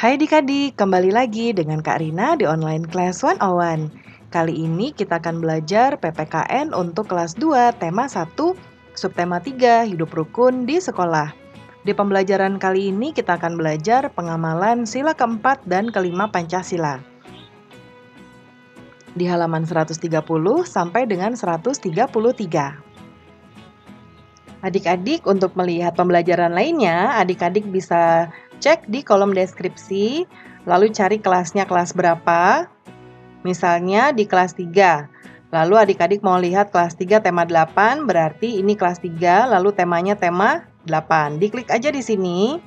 Hai adik-adik, kembali lagi dengan Kak Rina di online class 101. Kali ini kita akan belajar PPKN untuk kelas 2, tema 1, subtema 3, hidup rukun di sekolah. Di pembelajaran kali ini kita akan belajar pengamalan sila keempat dan kelima Pancasila. Di halaman 130 sampai dengan 133. Adik-adik, untuk melihat pembelajaran lainnya, adik-adik bisa cek di kolom deskripsi, lalu cari kelasnya kelas berapa. Misalnya di kelas 3. Lalu adik-adik mau lihat kelas 3 tema 8, berarti ini kelas 3, lalu temanya tema 8. Diklik aja di sini.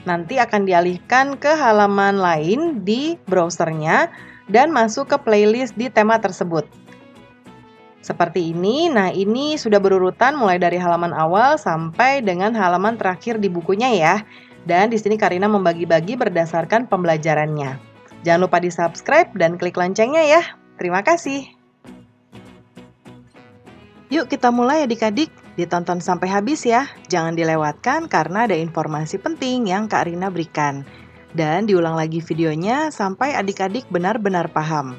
Nanti akan dialihkan ke halaman lain di browsernya dan masuk ke playlist di tema tersebut. Seperti ini. Nah, ini sudah berurutan mulai dari halaman awal sampai dengan halaman terakhir di bukunya ya. Dan di sini Karina membagi-bagi berdasarkan pembelajarannya. Jangan lupa di-subscribe dan klik loncengnya ya. Terima kasih. Yuk kita mulai adik-adik. Ditonton sampai habis ya. Jangan dilewatkan karena ada informasi penting yang Kak Rina berikan. Dan diulang lagi videonya sampai adik-adik benar-benar paham.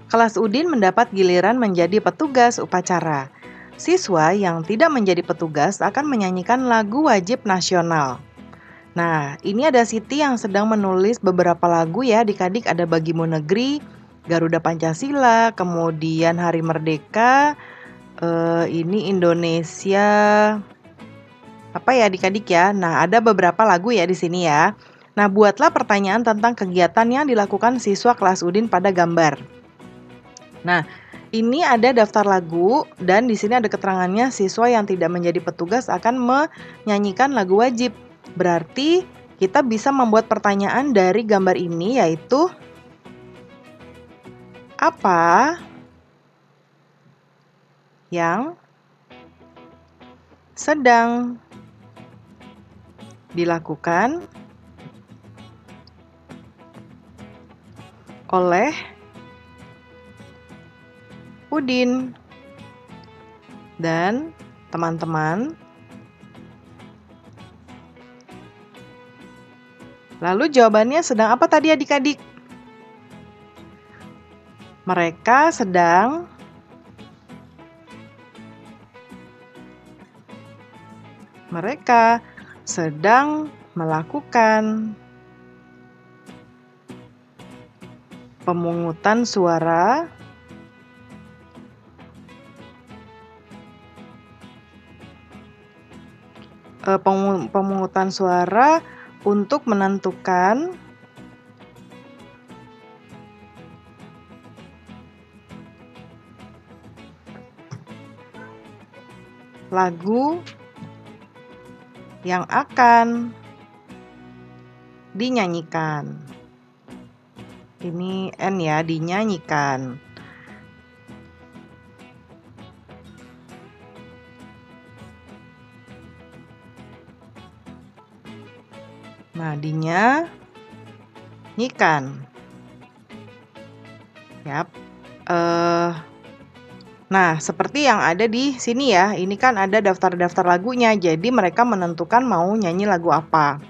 Kelas Udin mendapat giliran menjadi petugas upacara. Siswa yang tidak menjadi petugas akan menyanyikan lagu wajib nasional. Nah, ini ada Siti yang sedang menulis beberapa lagu ya adik-adik. Ada Bagimu Negeri, Garuda Pancasila, kemudian Hari Merdeka, ini Indonesia, apa ya adik-adik ya. Nah, ada beberapa lagu ya di sini ya. Nah, buatlah pertanyaan tentang kegiatan yang dilakukan siswa kelas Udin pada gambar. Nah, ini ada daftar lagu dan di sini ada keterangannya siswa yang tidak menjadi petugas akan menyanyikan lagu wajib. Berarti kita bisa membuat pertanyaan dari gambar ini yaitu apa yang sedang dilakukan oleh Udin dan teman-teman. Lalu jawabannya sedang apa tadi adik-adik? Mereka sedang melakukan pemungutan suara untuk menentukan lagu yang akan dinyanyikan. Ini N ya, dinyanyikan. Nah, dinyanyikan. Yap. Nah, seperti yang ada di sini ya. Ini kan ada daftar-daftar lagunya. Jadi mereka menentukan mau nyanyi lagu apa.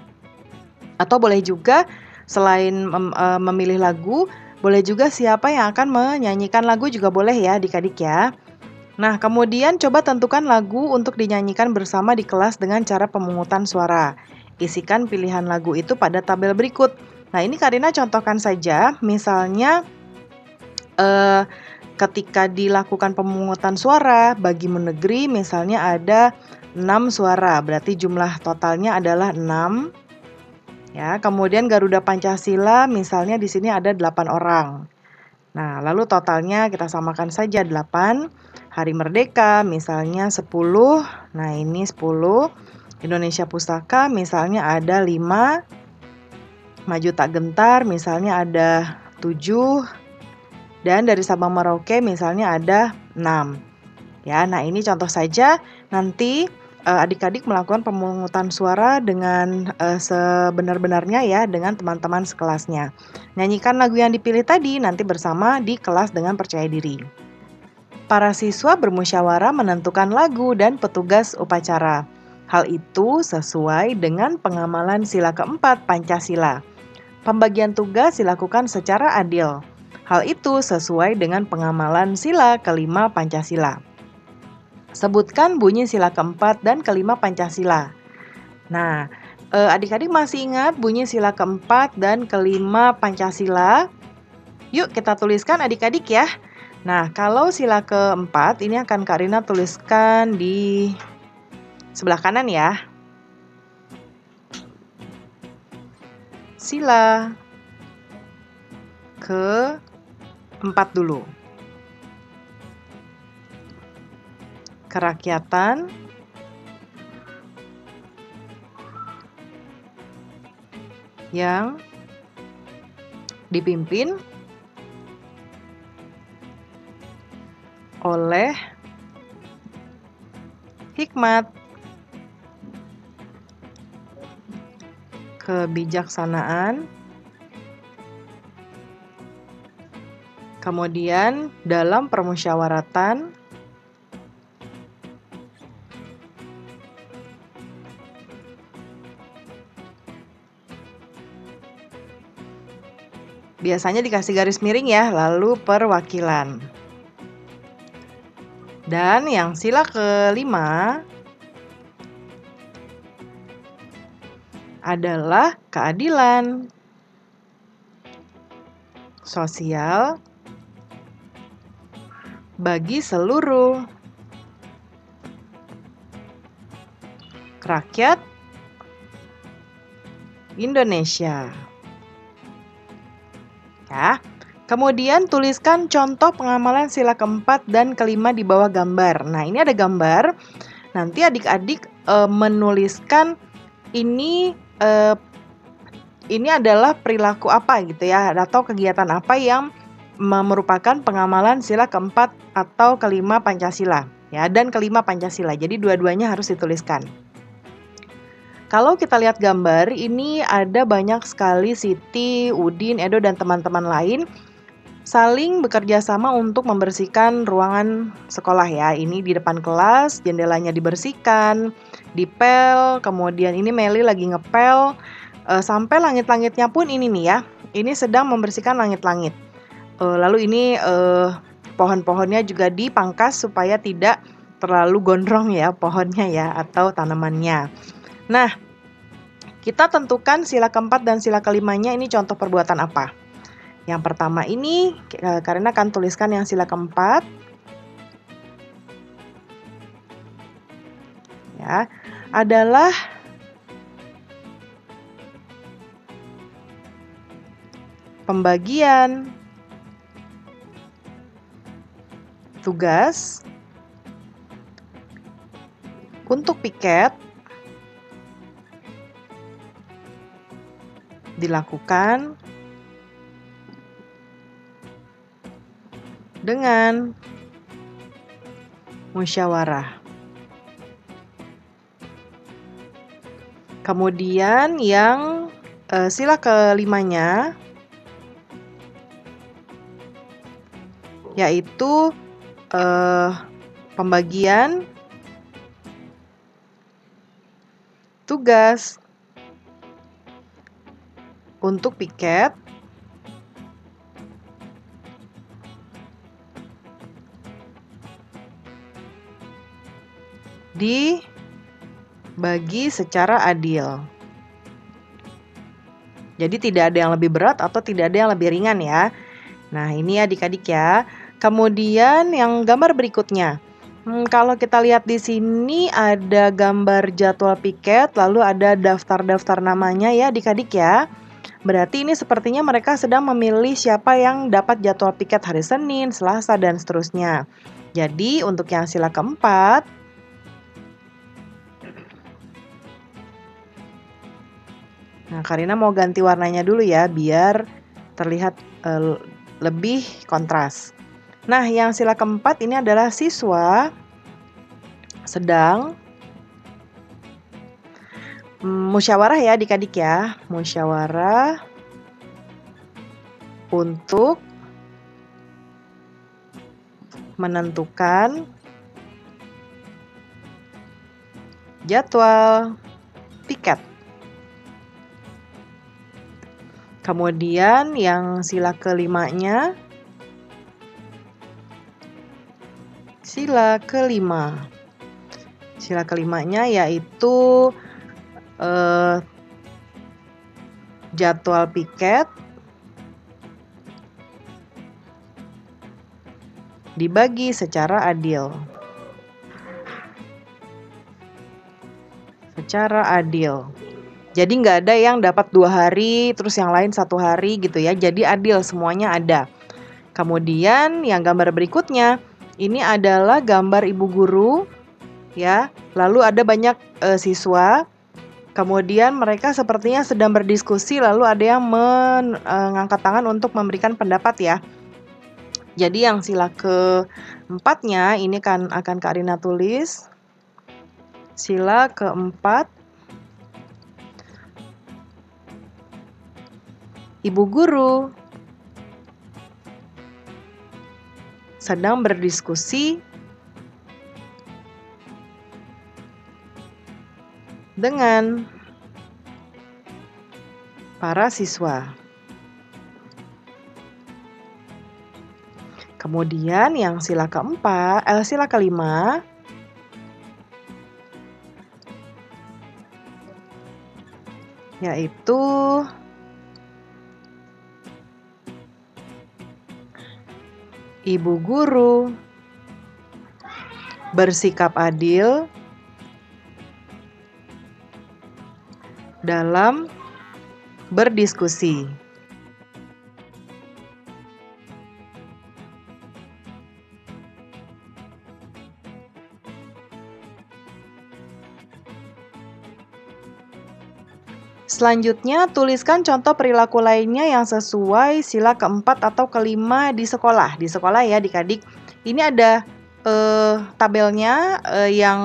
Atau boleh juga selain memilih lagu, boleh juga siapa yang akan menyanyikan lagu juga boleh ya adik-adik ya. Nah, kemudian coba tentukan lagu untuk dinyanyikan bersama di kelas dengan cara pemungutan suara. Isikan pilihan lagu itu pada tabel berikut. Nah, ini Karina contohkan saja. Misalnya ketika dilakukan pemungutan suara, Bagimu Negeri misalnya ada 6 suara. Berarti jumlah totalnya adalah 6. Ya, kemudian Garuda Pancasila misalnya di sini ada 8 orang. Nah, lalu totalnya kita samakan saja 8. Hari Merdeka misalnya 10. Nah, ini 10. Indonesia Pustaka misalnya ada 5. Maju Tak Gentar misalnya ada 7. Dan dari Sabang Merauke misalnya ada 6. Ya, nah ini contoh saja. Nanti adik-adik melakukan pemungutan suara dengan sebenar-benarnya ya dengan teman-teman sekelasnya. Nyanyikan lagu yang dipilih tadi nanti bersama di kelas dengan percaya diri. Para siswa bermusyawarah menentukan lagu dan petugas upacara. Hal itu sesuai dengan pengamalan sila keempat Pancasila. Pembagian tugas dilakukan secara adil. Hal itu sesuai dengan pengamalan sila kelima Pancasila. Sebutkan bunyi sila keempat dan kelima Pancasila. Nah, adik-adik masih ingat bunyi sila keempat dan kelima Pancasila? Yuk kita tuliskan adik-adik ya. Nah, kalau sila keempat ini akan Kak Rina tuliskan di sebelah kanan ya. Sila keempat dulu. Kerakyatan yang dipimpin oleh hikmat, kebijaksanaan, kemudian dalam permusyawaratan, biasanya dikasih garis miring ya, lalu perwakilan. Dan yang sila kelima adalah keadilan sosial bagi seluruh rakyat Indonesia. Ya. Kemudian tuliskan contoh pengamalan sila keempat dan kelima di bawah gambar. Nah, ini ada gambar. Nanti adik-adik menuliskan ini adalah perilaku apa gitu ya, atau kegiatan apa yang merupakan pengamalan sila keempat atau kelima Pancasila ya, dan kelima Pancasila. Jadi dua-duanya harus dituliskan. Kalau kita lihat gambar, ini ada banyak sekali Siti, Udin, Edo, dan teman-teman lain saling bekerja sama untuk membersihkan ruangan sekolah ya. Ini di depan kelas, jendelanya dibersihkan, dipel, kemudian ini Meli lagi ngepel, sampai langit-langitnya pun ini nih ya. Ini sedang membersihkan langit-langit. Lalu ini pohon-pohonnya juga dipangkas supaya tidak terlalu gondrong ya pohonnya ya, atau tanamannya. Nah, kita tentukan sila keempat dan sila kelimanya ini contoh perbuatan apa. Yang pertama ini, Karina akan tuliskan yang sila keempat. Ya, adalah pembagian tugas untuk piket dilakukan dengan musyawarah. Kemudian yang sila kelimanya yaitu pembagian tugas untuk piket dibagi secara adil. Jadi tidak ada yang lebih berat atau tidak ada yang lebih ringan ya. Nah, ini adik-adik ya. Kemudian yang gambar berikutnya. Kalau kita lihat di sini ada gambar jadwal piket, lalu ada daftar-daftar namanya ya adik-adik ya. Berarti ini sepertinya mereka sedang memilih siapa yang dapat jadwal piket hari Senin, Selasa, dan seterusnya. Jadi untuk yang sila keempat, nah Karina mau ganti warnanya dulu ya biar terlihat lebih kontras. Nah yang sila keempat ini adalah siswa sedang musyawarah ya adik-adik ya, musyawarah untuk menentukan jadwal piket. Kemudian yang sila kelimanya, sila kelima. Sila kelimanya yaitu jadwal piket dibagi secara adil. Secara adil. Jadi nggak ada yang dapat 2 hari, terus yang lain 1 hari gitu ya. Jadi adil, semuanya ada. Kemudian yang gambar berikutnya, ini adalah gambar ibu guru, ya. Lalu ada banyak siswa. Kemudian mereka sepertinya sedang berdiskusi, lalu ada yang mengangkat tangan untuk memberikan pendapat ya. Jadi yang sila keempatnya ini kan akan Kak Rina tulis. Sila keempat, ibu guru sedang berdiskusi dengan para siswa. Kemudian yang sila kelima, yaitu ibu guru bersikap adil dalam berdiskusi. Selanjutnya, tuliskan contoh perilaku lainnya yang sesuai sila keempat atau kelima di sekolah. Di sekolah ya adik-adik. Ini ada tabelnya, yang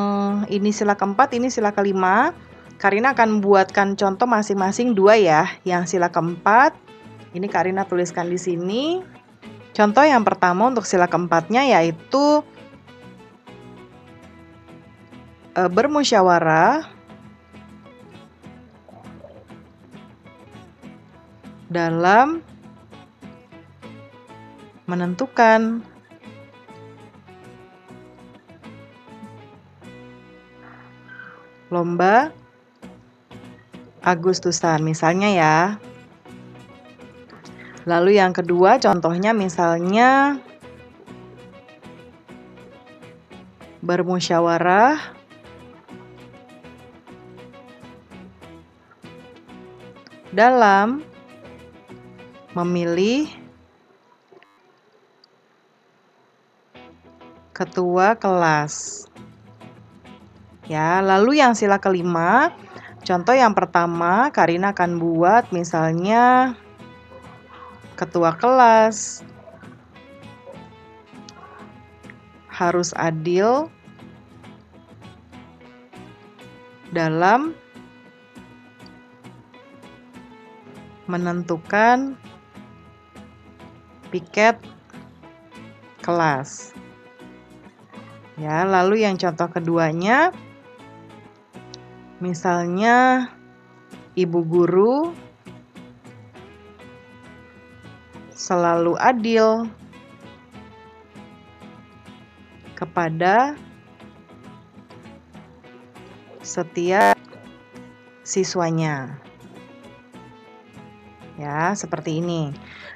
ini sila keempat, ini sila kelima. Karina akan buatkan contoh masing-masing 2 ya. Yang sila keempat, ini Karina tuliskan di sini. Contoh yang pertama untuk sila keempatnya yaitu bermusyawarah dalam menentukan lomba Agustusan misalnya ya. Lalu yang kedua contohnya misalnya bermusyawarah dalam memilih ketua kelas. Ya, lalu yang sila kelima, contoh yang pertama Karina akan buat misalnya ketua kelas harus adil dalam menentukan piket kelas. Ya, lalu yang contoh keduanya misalnya ibu guru selalu adil kepada setiap siswanya. Ya, seperti ini.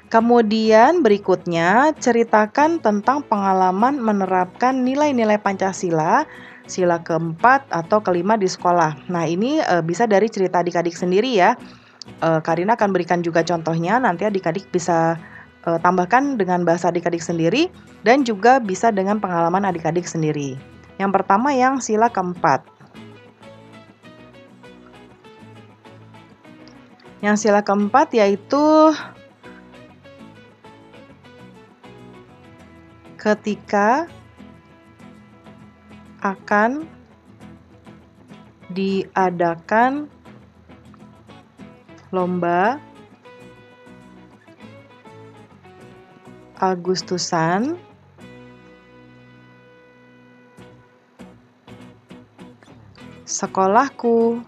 Kemudian berikutnya, ceritakan tentang pengalaman menerapkan nilai-nilai Pancasila, sila keempat atau kelima di sekolah. Nah, ini bisa dari cerita adik-adik sendiri ya. Karina akan berikan juga contohnya, nanti adik-adik bisa tambahkan dengan bahasa adik-adik sendiri, dan juga bisa dengan pengalaman adik-adik sendiri. Yang pertama yang sila keempat. Yang sila keempat yaitu ketika akan diadakan lomba Agustusan, sekolahku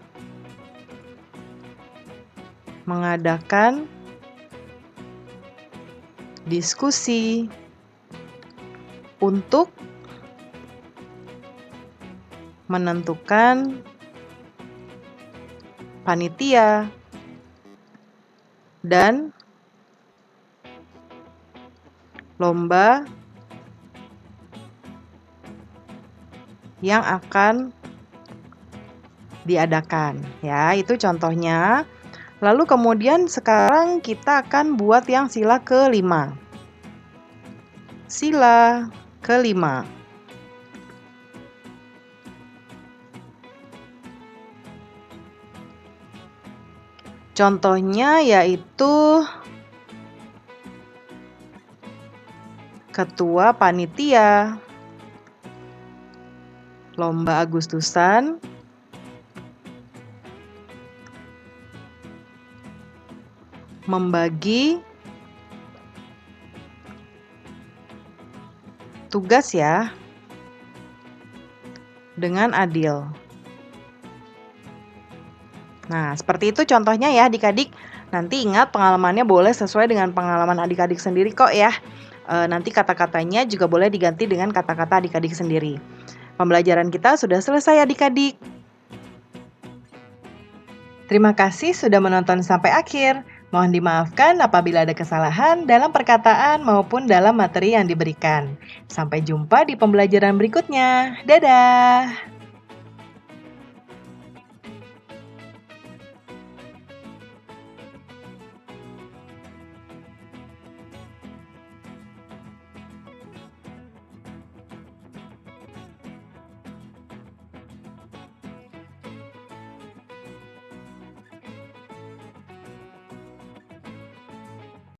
mengadakan diskusi untuk menentukan panitia dan lomba yang akan diadakan. Ya, itu contohnya. Lalu kemudian sekarang kita akan buat yang sila kelima. Sila kelima. Contohnya yaitu ketua panitia lomba Agustusan membagi tugas ya dengan adil. Nah, seperti itu contohnya ya adik-adik. Nanti ingat pengalamannya boleh sesuai dengan pengalaman adik-adik sendiri kok ya. Nanti kata-katanya juga boleh diganti dengan kata-kata adik-adik sendiri. Pembelajaran kita sudah selesai adik-adik. Terima kasih sudah menonton sampai akhir. Mohon dimaafkan apabila ada kesalahan dalam perkataan maupun dalam materi yang diberikan. Sampai jumpa di pembelajaran berikutnya. Dadah!